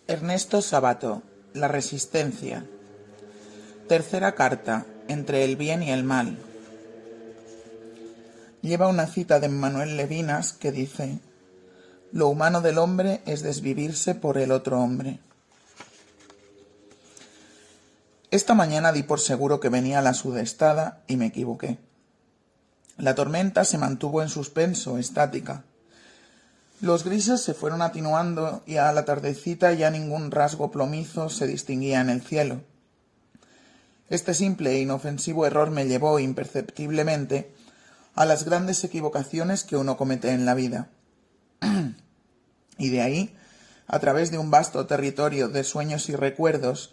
Ernesto Sabato, La resistencia. Tercera carta, entre el bien y el mal. Lleva una cita de Manuel Levinas que dice: lo humano del hombre es desvivirse por el otro hombre. Esta mañana di por seguro que venía la sudestada y me equivoqué. La tormenta se mantuvo en suspenso, estática. Los grises se fueron atenuando y a la tardecita ya ningún rasgo plomizo se distinguía en el cielo. Este simple e inofensivo error me llevó imperceptiblemente a las grandes equivocaciones que uno comete en la vida. Y de ahí, a través de un vasto territorio de sueños y recuerdos,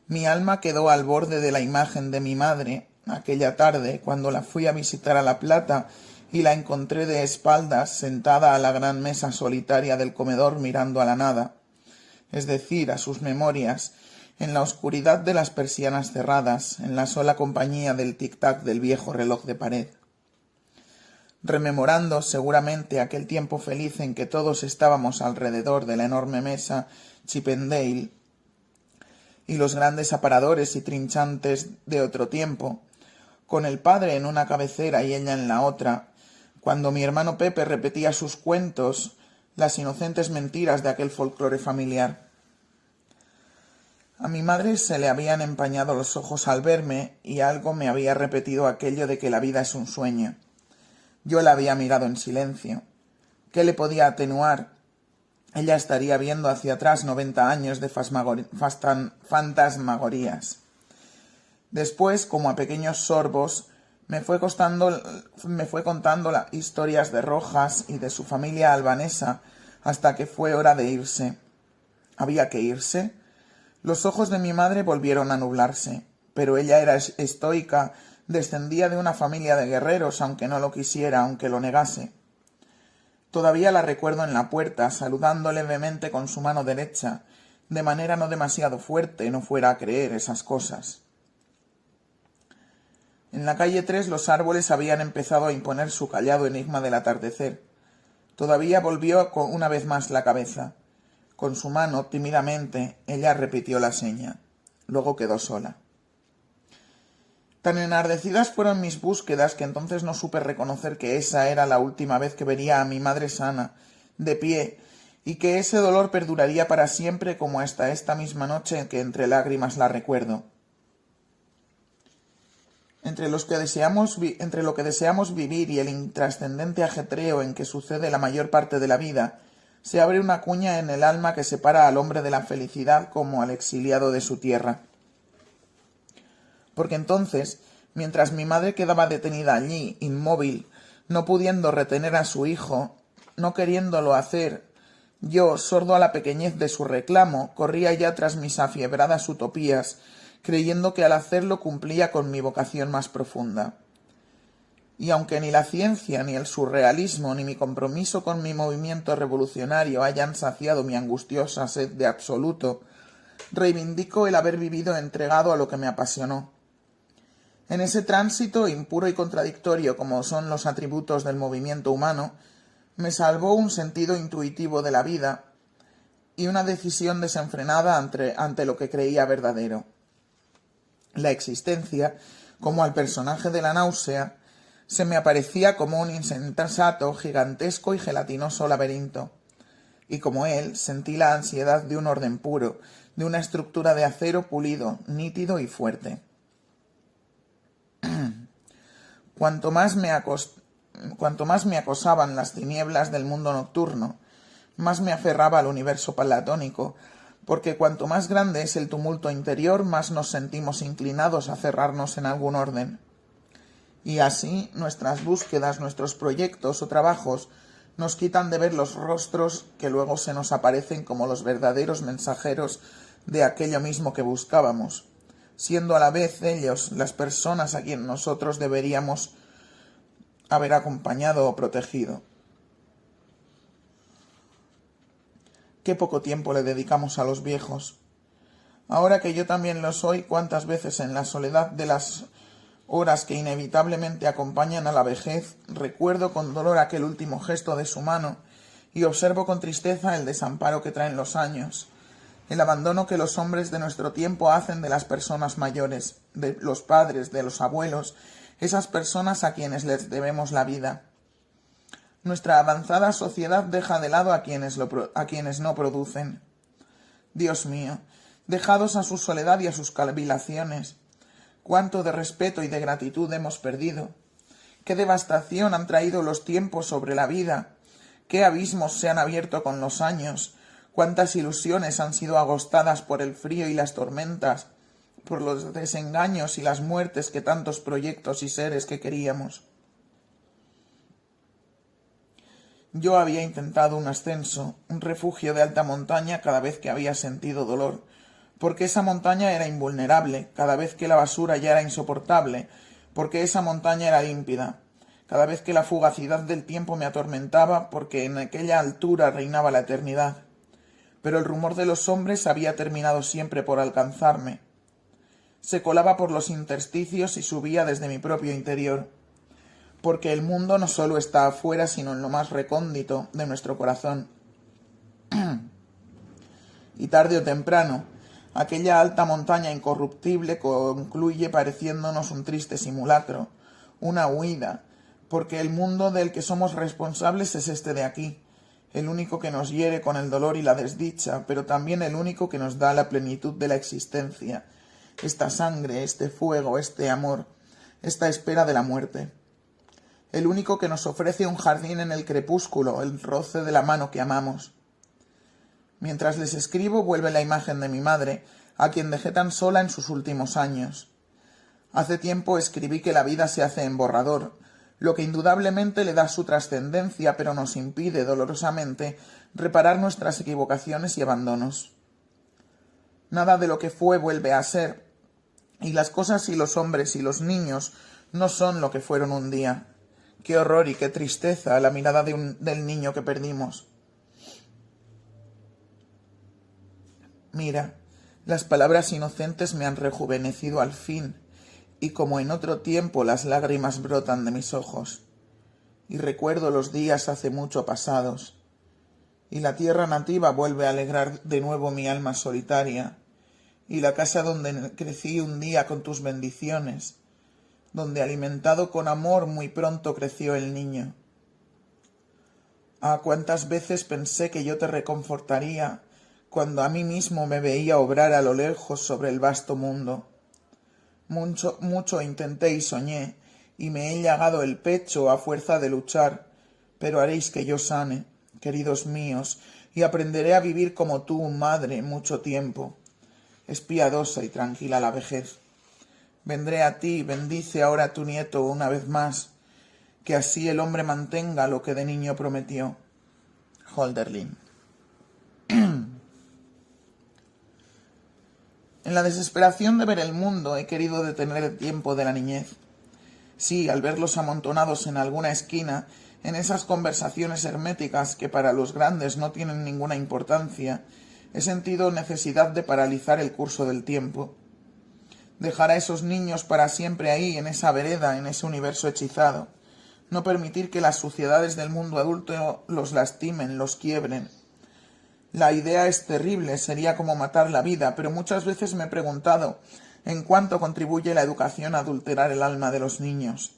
mi alma quedó al borde de la imagen de mi madre aquella tarde cuando la fui a visitar a La Plata y la encontré de espaldas sentada a la gran mesa solitaria del comedor mirando a la nada, es decir, a sus memorias, en la oscuridad de las persianas cerradas, en la sola compañía del tic-tac del viejo reloj de pared. Rememorando seguramente aquel tiempo feliz en que todos estábamos alrededor de la enorme mesa Chippendale y los grandes aparadores y trinchantes de otro tiempo, con el padre en una cabecera y ella en la otra, cuando mi hermano Pepe repetía sus cuentos, las inocentes mentiras de aquel folclore familiar. A mi madre se le habían empañado los ojos al verme y algo me había repetido aquello de que la vida es un sueño. Yo la había mirado en silencio. ¿Qué le podía atenuar? Ella estaría viendo hacia atrás 90 años de fantasmagorías. Después, como a pequeños sorbos, me fue contando historias de Rojas y de su familia albanesa hasta que fue hora de irse. ¿Había que irse? Los ojos de mi madre volvieron a nublarse, pero ella era estoica, descendía de una familia de guerreros, aunque no lo quisiera, aunque lo negase. Todavía la recuerdo en la puerta, saludando levemente con su mano derecha, de manera no demasiado fuerte, no fuera a creer esas cosas. En la calle 3 los árboles habían empezado a imponer su callado enigma del atardecer. Todavía volvió una vez más la cabeza. Con su mano, tímidamente, ella repitió la seña. Luego quedó sola. Tan enardecidas fueron mis búsquedas que entonces no supe reconocer que esa era la última vez que vería a mi madre sana, de pie, y que ese dolor perduraría para siempre como hasta esta misma noche en que entre lágrimas la recuerdo. Entre lo que deseamos vivir y el intrascendente ajetreo en que sucede la mayor parte de la vida, se abre una cuña en el alma que separa al hombre de la felicidad como al exiliado de su tierra. Porque entonces, mientras mi madre quedaba detenida allí, inmóvil, no pudiendo retener a su hijo, no queriéndolo hacer, yo, sordo a la pequeñez de su reclamo, corría ya tras mis afiebradas utopías, creyendo que al hacerlo cumplía con mi vocación más profunda. Y aunque ni la ciencia, ni el surrealismo, ni mi compromiso con mi movimiento revolucionario hayan saciado mi angustiosa sed de absoluto, reivindico el haber vivido entregado a lo que me apasionó. En ese tránsito, impuro y contradictorio como son los atributos del movimiento humano, me salvó un sentido intuitivo de la vida y una decisión desenfrenada ante lo que creía verdadero. La existencia, como al personaje de la náusea, se me aparecía como un insensato, gigantesco y gelatinoso laberinto. Y como él, sentí la ansiedad de un orden puro, de una estructura de acero pulido, nítido y fuerte. Cuanto más me acosaban las tinieblas del mundo nocturno, más me aferraba al universo platónico, porque cuanto más grande es el tumulto interior, más nos sentimos inclinados a cerrarnos en algún orden. Y así nuestras búsquedas, nuestros proyectos o trabajos nos quitan de ver los rostros que luego se nos aparecen como los verdaderos mensajeros de aquello mismo que buscábamos, siendo a la vez ellos las personas a quien nosotros deberíamos haber acompañado o protegido. Qué poco tiempo le dedicamos a los viejos. Ahora que yo también lo soy, cuántas veces en la soledad de las horas que inevitablemente acompañan a la vejez, recuerdo con dolor aquel último gesto de su mano y observo con tristeza el desamparo que traen los años, el abandono que los hombres de nuestro tiempo hacen de las personas mayores, de los padres, de los abuelos, esas personas a quienes les debemos la vida. Nuestra avanzada sociedad deja de lado a quienes no producen. Dios mío, dejados a su soledad y a sus cavilaciones, cuánto de respeto y de gratitud hemos perdido. Qué devastación han traído los tiempos sobre la vida, qué abismos se han abierto con los años, cuántas ilusiones han sido agostadas por el frío y las tormentas, por los desengaños y las muertes que tantos proyectos y seres que queríamos. Yo había intentado un ascenso, un refugio de alta montaña cada vez que había sentido dolor, porque esa montaña era invulnerable, cada vez que la basura ya era insoportable, porque esa montaña era límpida, cada vez que la fugacidad del tiempo me atormentaba, porque en aquella altura reinaba la eternidad. Pero el rumor de los hombres había terminado siempre por alcanzarme. Se colaba por los intersticios y subía desde mi propio interior, porque el mundo no solo está afuera, sino en lo más recóndito de nuestro corazón. Y tarde o temprano, aquella alta montaña incorruptible concluye pareciéndonos un triste simulacro, una huida, porque el mundo del que somos responsables es este de aquí, el único que nos hiere con el dolor y la desdicha, pero también el único que nos da la plenitud de la existencia, esta sangre, este fuego, este amor, esta espera de la muerte. El único que nos ofrece un jardín en el crepúsculo, el roce de la mano que amamos. Mientras les escribo vuelve la imagen de mi madre, a quien dejé tan sola en sus últimos años. Hace tiempo escribí que la vida se hace en borrador, lo que indudablemente le da su trascendencia, pero nos impide dolorosamente reparar nuestras equivocaciones y abandonos. Nada de lo que fue vuelve a ser, y las cosas y los hombres y los niños no son lo que fueron un día. Qué horror y qué tristeza la mirada del niño que perdimos. Mira, las palabras inocentes me han rejuvenecido al fin, y como en otro tiempo las lágrimas brotan de mis ojos, y recuerdo los días hace mucho pasados, y la tierra nativa vuelve a alegrar de nuevo mi alma solitaria, y la casa donde crecí un día con tus bendiciones, donde alimentado con amor muy pronto creció el niño. Ah, cuántas veces pensé que yo te reconfortaría cuando a mí mismo me veía obrar a lo lejos sobre el vasto mundo. Mucho intenté y soñé, y me he llagado el pecho a fuerza de luchar, pero haréis que yo sane, queridos míos, y aprenderé a vivir como tú, madre, mucho tiempo. Es piadosa y tranquila la vejez. Vendré a ti, bendice ahora a tu nieto una vez más, que así el hombre mantenga lo que de niño prometió. Hölderlin. En la desesperación de ver el mundo he querido detener el tiempo de la niñez. Sí, al verlos amontonados en alguna esquina, en esas conversaciones herméticas que para los grandes no tienen ninguna importancia, he sentido necesidad de paralizar el curso del tiempo. Dejar a esos niños para siempre ahí, en esa vereda, en ese universo hechizado. No permitir que las suciedades del mundo adulto los lastimen, los quiebren. La idea es terrible, sería como matar la vida, pero muchas veces me he preguntado en cuánto contribuye la educación a adulterar el alma de los niños.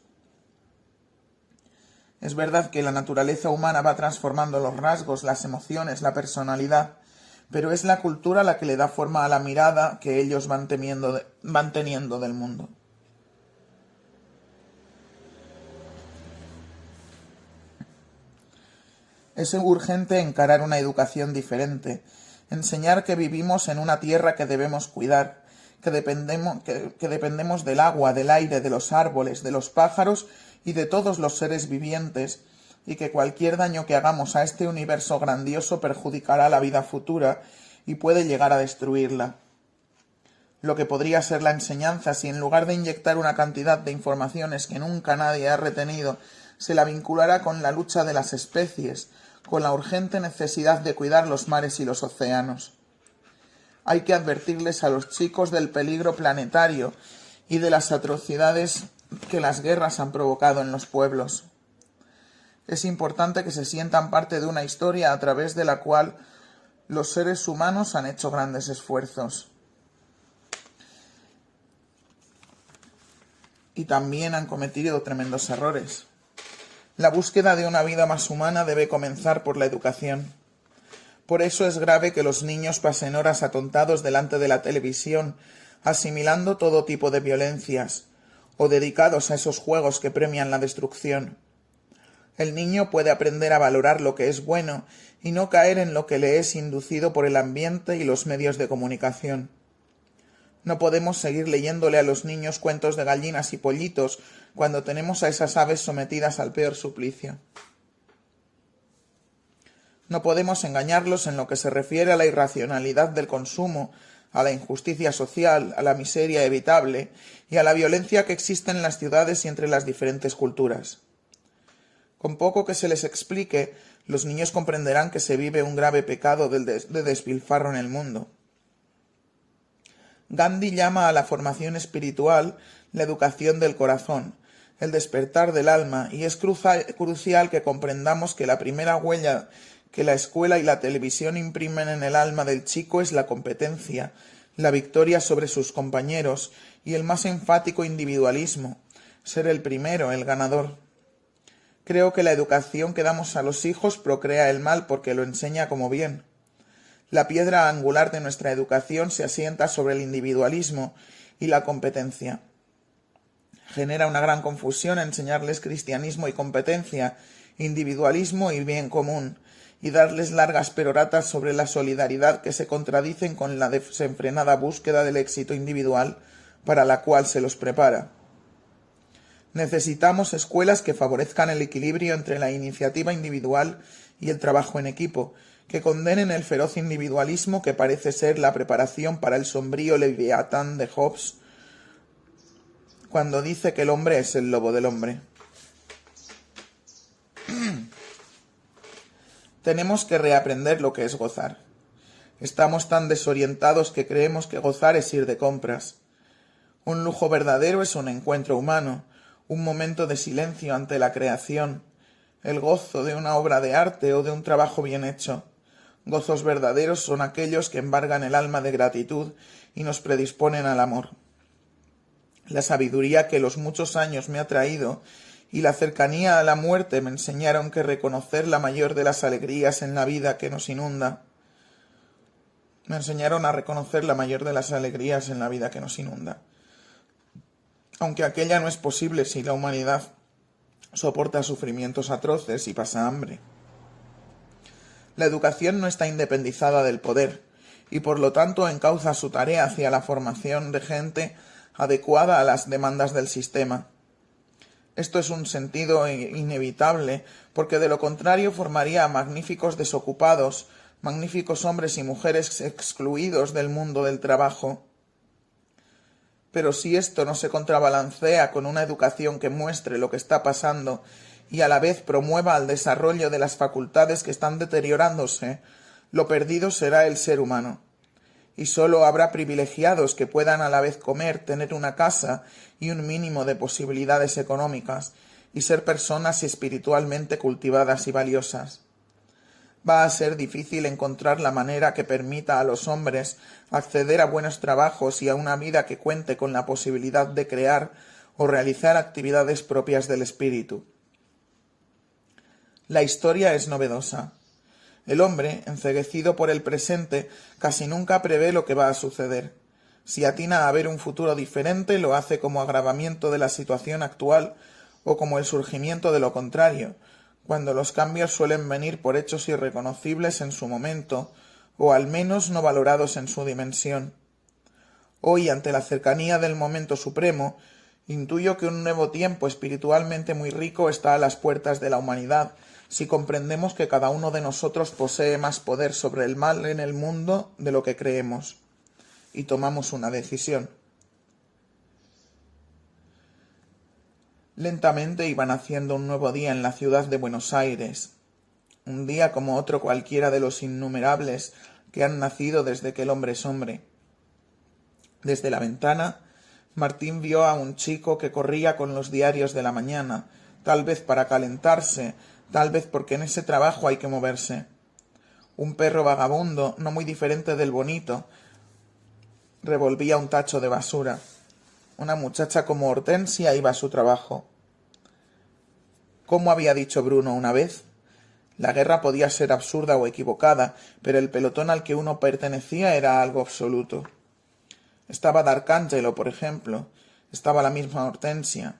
Es verdad que la naturaleza humana va transformando los rasgos, las emociones, la personalidad, pero es la cultura la que le da forma a la mirada que ellos van teniendo del mundo. Es urgente encarar una educación diferente, enseñar que vivimos en una tierra que debemos cuidar, que dependemos del agua, del aire, de los árboles, de los pájaros y de todos los seres vivientes, y que cualquier daño que hagamos a este universo grandioso perjudicará la vida futura y puede llegar a destruirla. Lo que podría ser la enseñanza si en lugar de inyectar una cantidad de informaciones que nunca nadie ha retenido, se la vinculara con la lucha de las especies, con la urgente necesidad de cuidar los mares y los océanos. Hay que advertirles a los chicos del peligro planetario y de las atrocidades que las guerras han provocado en los pueblos. Es importante que se sientan parte de una historia a través de la cual Los seres humanos han hecho grandes esfuerzos. Y también han cometido tremendos errores. La búsqueda de una vida más humana debe comenzar por la educación. Por eso es grave que los niños pasen horas atontados delante de la televisión, asimilando todo tipo de violencias, o dedicados a esos juegos que premian la destrucción. El niño puede aprender a valorar lo que es bueno y no caer en lo que le es inducido por el ambiente y los medios de comunicación. No podemos seguir leyéndole a los niños cuentos de gallinas y pollitos cuando tenemos a esas aves sometidas al peor suplicio. No podemos engañarlos en lo que se refiere a la irracionalidad del consumo, a la injusticia social, a la miseria evitable y a la violencia que existe en las ciudades y entre las diferentes culturas. Con poco que se les explique, los niños comprenderán que se vive un grave pecado de despilfarro en el mundo. Gandhi llama a la formación espiritual la educación del corazón, el despertar del alma, y es crucial que comprendamos que la primera huella que la escuela y la televisión imprimen en el alma del chico es la competencia, la victoria sobre sus compañeros y el más enfático individualismo, ser el primero, el ganador. Creo que la educación que damos a los hijos procrea el mal porque lo enseña como bien. La piedra angular de nuestra educación se asienta sobre el individualismo y la competencia. Genera una gran confusión enseñarles cristianismo y competencia, individualismo y bien común, y darles largas peroratas sobre la solidaridad que se contradicen con la desenfrenada búsqueda del éxito individual para la cual se los prepara. Necesitamos escuelas que favorezcan el equilibrio entre la iniciativa individual y el trabajo en equipo, que condenen el feroz individualismo que parece ser la preparación para el sombrío Leviatán de Hobbes, cuando dice que el hombre es el lobo del hombre. Tenemos que reaprender lo que es gozar. Estamos tan desorientados que creemos que gozar es ir de compras. Un lujo verdadero es un encuentro humano, un momento de silencio ante la creación, el gozo de una obra de arte o de un trabajo bien hecho. Gozos verdaderos son aquellos que embargan el alma de gratitud y nos predisponen al amor. La sabiduría que los muchos años me ha traído y la cercanía a la muerte me enseñaron que reconocer la mayor de las alegrías en la vida que nos inunda. Me enseñaron a reconocer la mayor de las alegrías en la vida que nos inunda. Aunque aquella no es posible si la humanidad soporta sufrimientos atroces y pasa hambre. La educación no está independizada del poder y por lo tanto encauza su tarea hacia la formación de gente adecuada a las demandas del sistema. Esto es un sentido inevitable, porque de lo contrario formaría a magníficos desocupados, magníficos hombres y mujeres excluidos del mundo del trabajo. Pero si esto no se contrabalancea con una educación que muestre lo que está pasando y a la vez promueva el desarrollo de las facultades que están deteriorándose, lo perdido será el ser humano. Y sólo habrá privilegiados que puedan a la vez comer, tener una casa y un mínimo de posibilidades económicas, y ser personas espiritualmente cultivadas y valiosas. Va a ser difícil encontrar la manera que permita a los hombres acceder a buenos trabajos y a una vida que cuente con la posibilidad de crear o realizar actividades propias del espíritu. La historia es novedosa. El hombre, enceguecido por el presente, casi nunca prevé lo que va a suceder. Si atina a ver un futuro diferente, lo hace como agravamiento de la situación actual o como el surgimiento de lo contrario, cuando los cambios suelen venir por hechos irreconocibles en su momento, o al menos no valorados en su dimensión. Hoy, ante la cercanía del momento supremo, intuyo que un nuevo tiempo espiritualmente muy rico está a las puertas de la humanidad, si comprendemos que cada uno de nosotros posee más poder sobre el mal en el mundo de lo que creemos, y tomamos una decisión. Lentamente iba naciendo un nuevo día en la ciudad de Buenos Aires, un día como otro cualquiera de los innumerables que han nacido desde que el hombre es hombre. Desde la ventana, Martín vio a un chico que corría con los diarios de la mañana, tal vez para calentarse, tal vez porque en ese trabajo hay que moverse. Un perro vagabundo, no muy diferente del bonito, revolvía un tacho de basura. Una muchacha como Hortensia iba a su trabajo. Como había dicho Bruno una vez, la guerra podía ser absurda o equivocada, pero el pelotón al que uno pertenecía era algo absoluto. Estaba D'Arcangelo, por ejemplo. Estaba la misma Hortensia.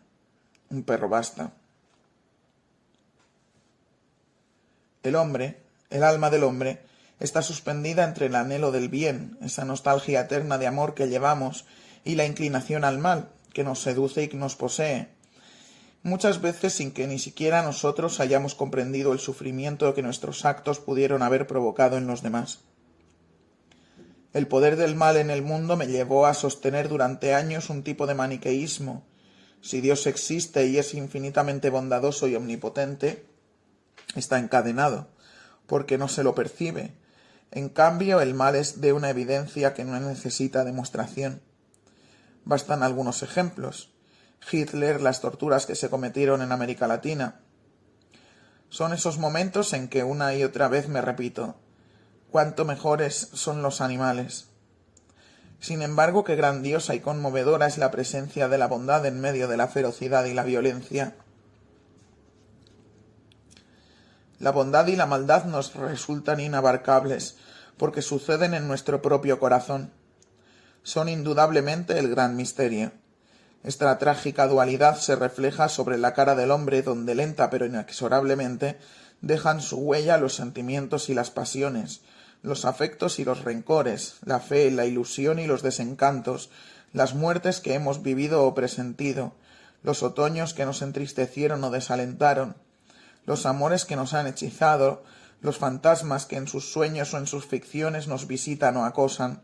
Un perro basta. El hombre, el alma del hombre, está suspendida entre el anhelo del bien, esa nostalgia eterna de amor que llevamos, y la inclinación al mal, que nos seduce y que nos posee, muchas veces sin que ni siquiera nosotros hayamos comprendido el sufrimiento que nuestros actos pudieron haber provocado en los demás. El poder del mal en el mundo me llevó a sostener durante años un tipo de maniqueísmo. Si Dios existe y es infinitamente bondadoso y omnipotente, está encadenado, porque no se lo percibe. En cambio, el mal es de una evidencia que no necesita demostración. Bastan algunos ejemplos. Hitler, las torturas que se cometieron en América Latina. Son esos momentos en que una y otra vez me repito, cuánto mejores son los animales. Sin embargo, qué grandiosa y conmovedora es la presencia de la bondad en medio de la ferocidad y la violencia. La bondad y la maldad nos resultan inabarcables, porque suceden en nuestro propio corazón. Son indudablemente el gran misterio. Esta trágica dualidad se refleja sobre la cara del hombre, donde lenta pero inexorablemente dejan su huella los sentimientos y las pasiones, los afectos y los rencores, la fe, la ilusión y los desencantos, las muertes que hemos vivido o presentido, los otoños que nos entristecieron o desalentaron, los amores que nos han hechizado, los fantasmas que en sus sueños o en sus ficciones nos visitan o acosan.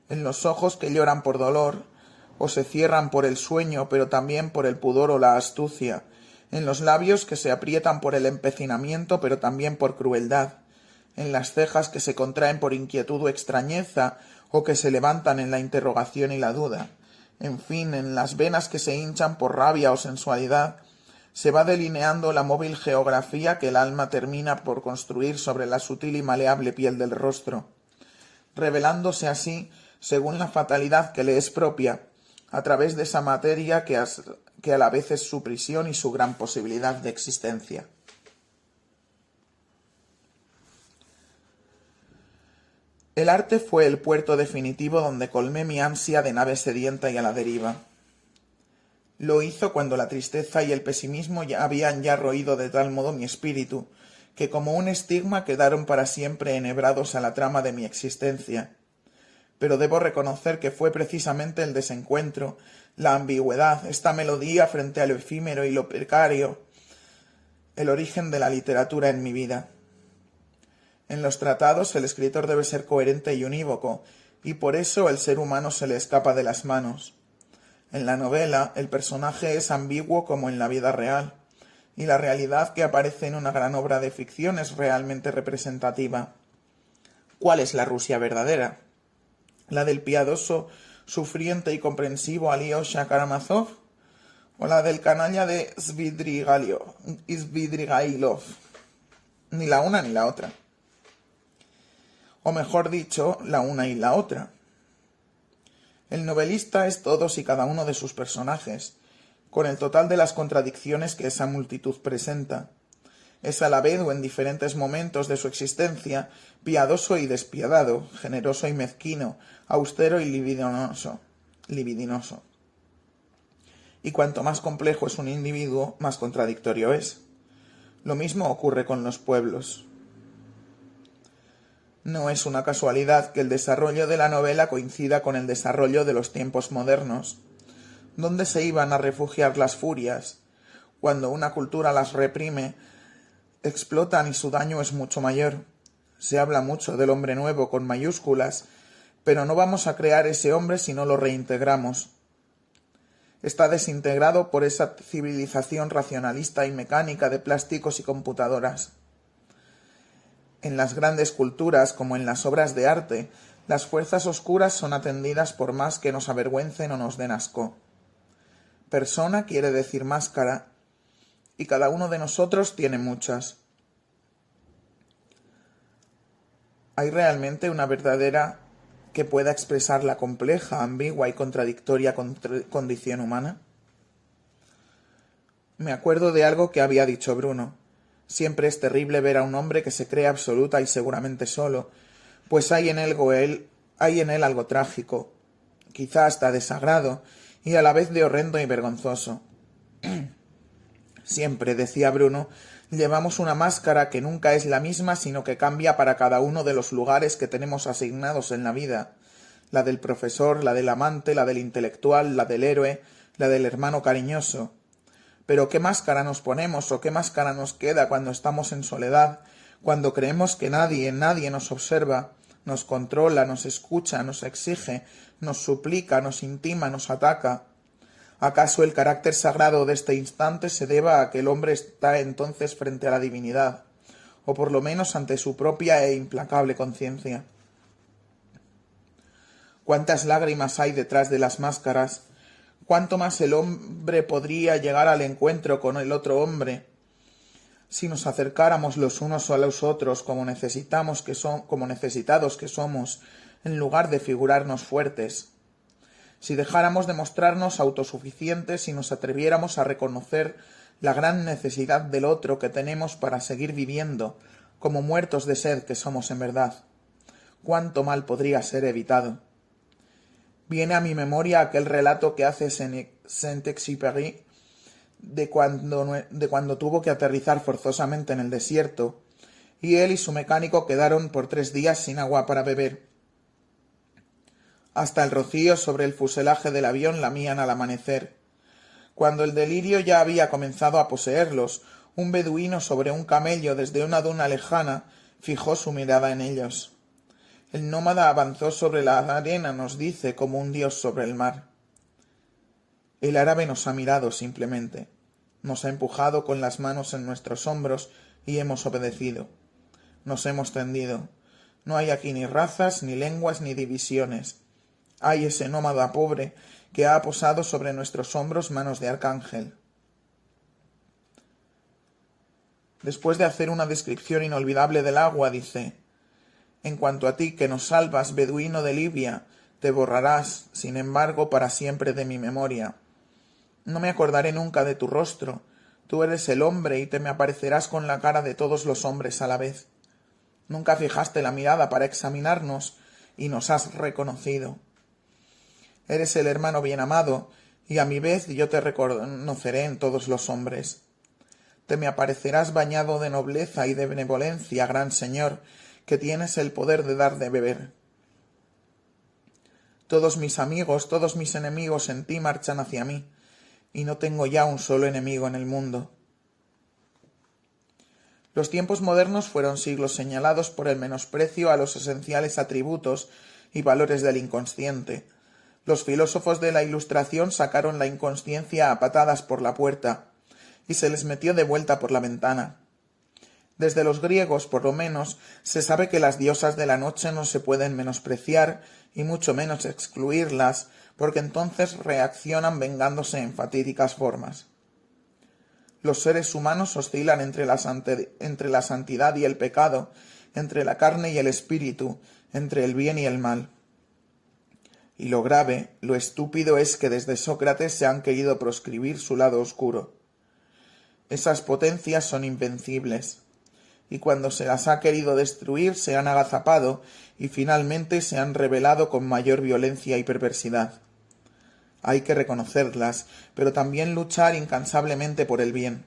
En los ojos que lloran por dolor, o se cierran por el sueño, pero también por el pudor o la astucia, en los labios que se aprietan por el empecinamiento, pero también por crueldad, en las cejas que se contraen por inquietud o extrañeza, o que se levantan en la interrogación y la duda, en fin, en las venas que se hinchan por rabia o sensualidad, se va delineando la móvil geografía que el alma termina por construir sobre la sutil y maleable piel del rostro, revelándose así, según la fatalidad que le es propia, a través de esa materia que a la vez es su prisión y su gran posibilidad de existencia. El arte fue el puerto definitivo donde colmé mi ansia de nave sedienta y a la deriva. Lo hizo cuando la tristeza y el pesimismo habían roído de tal modo mi espíritu, que como un estigma quedaron para siempre enhebrados a la trama de mi existencia. Pero debo reconocer que fue precisamente el desencuentro, la ambigüedad, esta melodía frente a lo efímero y lo precario, el origen de la literatura en mi vida. En los tratados el escritor debe ser coherente y unívoco, y por eso el ser humano se le escapa de las manos. En la novela el personaje es ambiguo como en la vida real, y la realidad que aparece en una gran obra de ficción es realmente representativa. ¿Cuál es la Rusia verdadera? ¿La del piadoso, sufriente y comprensivo Alyosha Karamazov? ¿O la del canalla de Svidrigailov? Ni la una ni la otra. O mejor dicho, la una y la otra. El novelista es todos y cada uno de sus personajes, con el total de las contradicciones que esa multitud presenta. Es a la vez o en diferentes momentos de su existencia piadoso y despiadado, generoso y mezquino, austero y libidinoso. Y cuanto más complejo es un individuo, más contradictorio es. Lo mismo ocurre con los pueblos. No es una casualidad que el desarrollo de la novela coincida con el desarrollo de los tiempos modernos. ¿Dónde se iban a refugiar las furias? Cuando una cultura las reprime, explotan y su daño es mucho mayor. Se habla mucho del hombre nuevo con mayúsculas, pero no vamos a crear ese hombre si no lo reintegramos. Está desintegrado por esa civilización racionalista y mecánica de plásticos y computadoras. En las grandes culturas, como en las obras de arte, las fuerzas oscuras son atendidas por más que nos avergüencen o nos den asco. Persona quiere decir máscara, y cada uno de nosotros tiene muchas. ¿Hay realmente una verdadera que pueda expresar la compleja, ambigua y contradictoria condición humana? Me acuerdo de algo que había dicho Bruno. Siempre es terrible ver a un hombre que se cree absoluta y seguramente solo, pues hay en él algo trágico, quizá hasta de sagrado, y a la vez de horrendo y vergonzoso. Siempre, decía Bruno, llevamos una máscara que nunca es la misma, sino que cambia para cada uno de los lugares que tenemos asignados en la vida. La del profesor, la del amante, la del intelectual, la del héroe, la del hermano cariñoso. Pero ¿qué máscara nos ponemos o qué máscara nos queda cuando estamos en soledad, cuando creemos que nadie nos observa, nos controla, nos escucha, nos exige, nos suplica, nos intima, nos ataca? ¿Acaso el carácter sagrado de este instante se deba a que el hombre está entonces frente a la divinidad, o por lo menos ante su propia e implacable conciencia? ¿Cuántas lágrimas hay detrás de las máscaras? ¿Cuánto más el hombre podría llegar al encuentro con el otro hombre si nos acercáramos los unos a los otros como necesitados que somos, en lugar de figurarnos fuertes? Si dejáramos de mostrarnos autosuficientes y nos atreviéramos a reconocer la gran necesidad del otro que tenemos para seguir viviendo, como muertos de sed que somos en verdad, ¿cuánto mal podría ser evitado? Viene a mi memoria aquel relato que hace Saint-Exupéry de cuando tuvo que aterrizar forzosamente en el desierto, y él y su mecánico quedaron por 3 días sin agua para beber. Hasta el rocío sobre el fuselaje del avión lamían al amanecer. Cuando el delirio ya había comenzado a poseerlos, un beduino sobre un camello desde una duna lejana fijó su mirada en ellos. El nómada avanzó sobre la arena, nos dice, como un dios sobre el mar. El árabe nos ha mirado simplemente, nos ha empujado con las manos en nuestros hombros y hemos obedecido. Nos hemos tendido. No hay aquí ni razas, ni lenguas, ni divisiones. Hay ese nómada pobre que ha posado sobre nuestros hombros manos de arcángel. Después de hacer una descripción inolvidable del agua, dice: en cuanto a ti que nos salvas, beduino de Libia, te borrarás, sin embargo, para siempre de mi memoria. No me acordaré nunca de tu rostro. Tú eres el hombre y te me aparecerás con la cara de todos los hombres a la vez. Nunca fijaste la mirada para examinarnos y nos has reconocido. Eres el hermano bien amado, y a mi vez yo te reconoceré en todos los hombres. Te me aparecerás bañado de nobleza y de benevolencia, gran señor, que tienes el poder de dar de beber. Todos mis amigos, todos mis enemigos en ti marchan hacia mí, y no tengo ya un solo enemigo en el mundo. Los tiempos modernos fueron siglos señalados por el menosprecio a los esenciales atributos y valores del inconsciente. Los filósofos de la Ilustración sacaron la inconsciencia a patadas por la puerta, y se les metió de vuelta por la ventana. Desde los griegos, por lo menos, se sabe que las diosas de la noche no se pueden menospreciar y mucho menos excluirlas, porque entonces reaccionan vengándose en fatídicas formas. Los seres humanos oscilan entre la santidad y el pecado, entre la carne y el espíritu, entre el bien y el mal. Y lo grave, lo estúpido es que desde Sócrates se han querido proscribir su lado oscuro. Esas potencias son invencibles, y cuando se las ha querido destruir se han agazapado y finalmente se han rebelado con mayor violencia y perversidad. Hay que reconocerlas, pero también luchar incansablemente por el bien.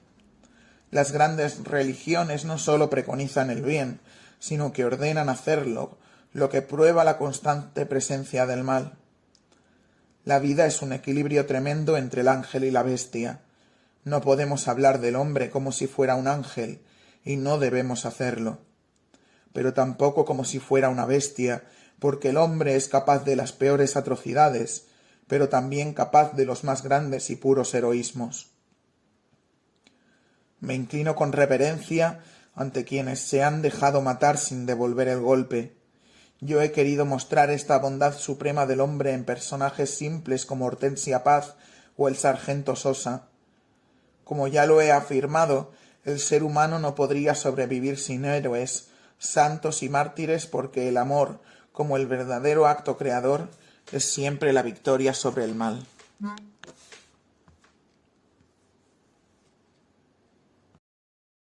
Las grandes religiones no sólo preconizan el bien, sino que ordenan hacerlo, lo que prueba la constante presencia del mal. La vida es un equilibrio tremendo entre el ángel y la bestia. No podemos hablar del hombre como si fuera un ángel, y no debemos hacerlo. Pero tampoco como si fuera una bestia, porque el hombre es capaz de las peores atrocidades, pero también capaz de los más grandes y puros heroísmos. Me inclino con reverencia ante quienes se han dejado matar sin devolver el golpe. Yo he querido mostrar esta bondad suprema del hombre en personajes simples como Hortensia Paz o el sargento Sosa. Como ya lo he afirmado, el ser humano no podría sobrevivir sin héroes, santos y mártires, porque el amor, como el verdadero acto creador, es siempre la victoria sobre el mal.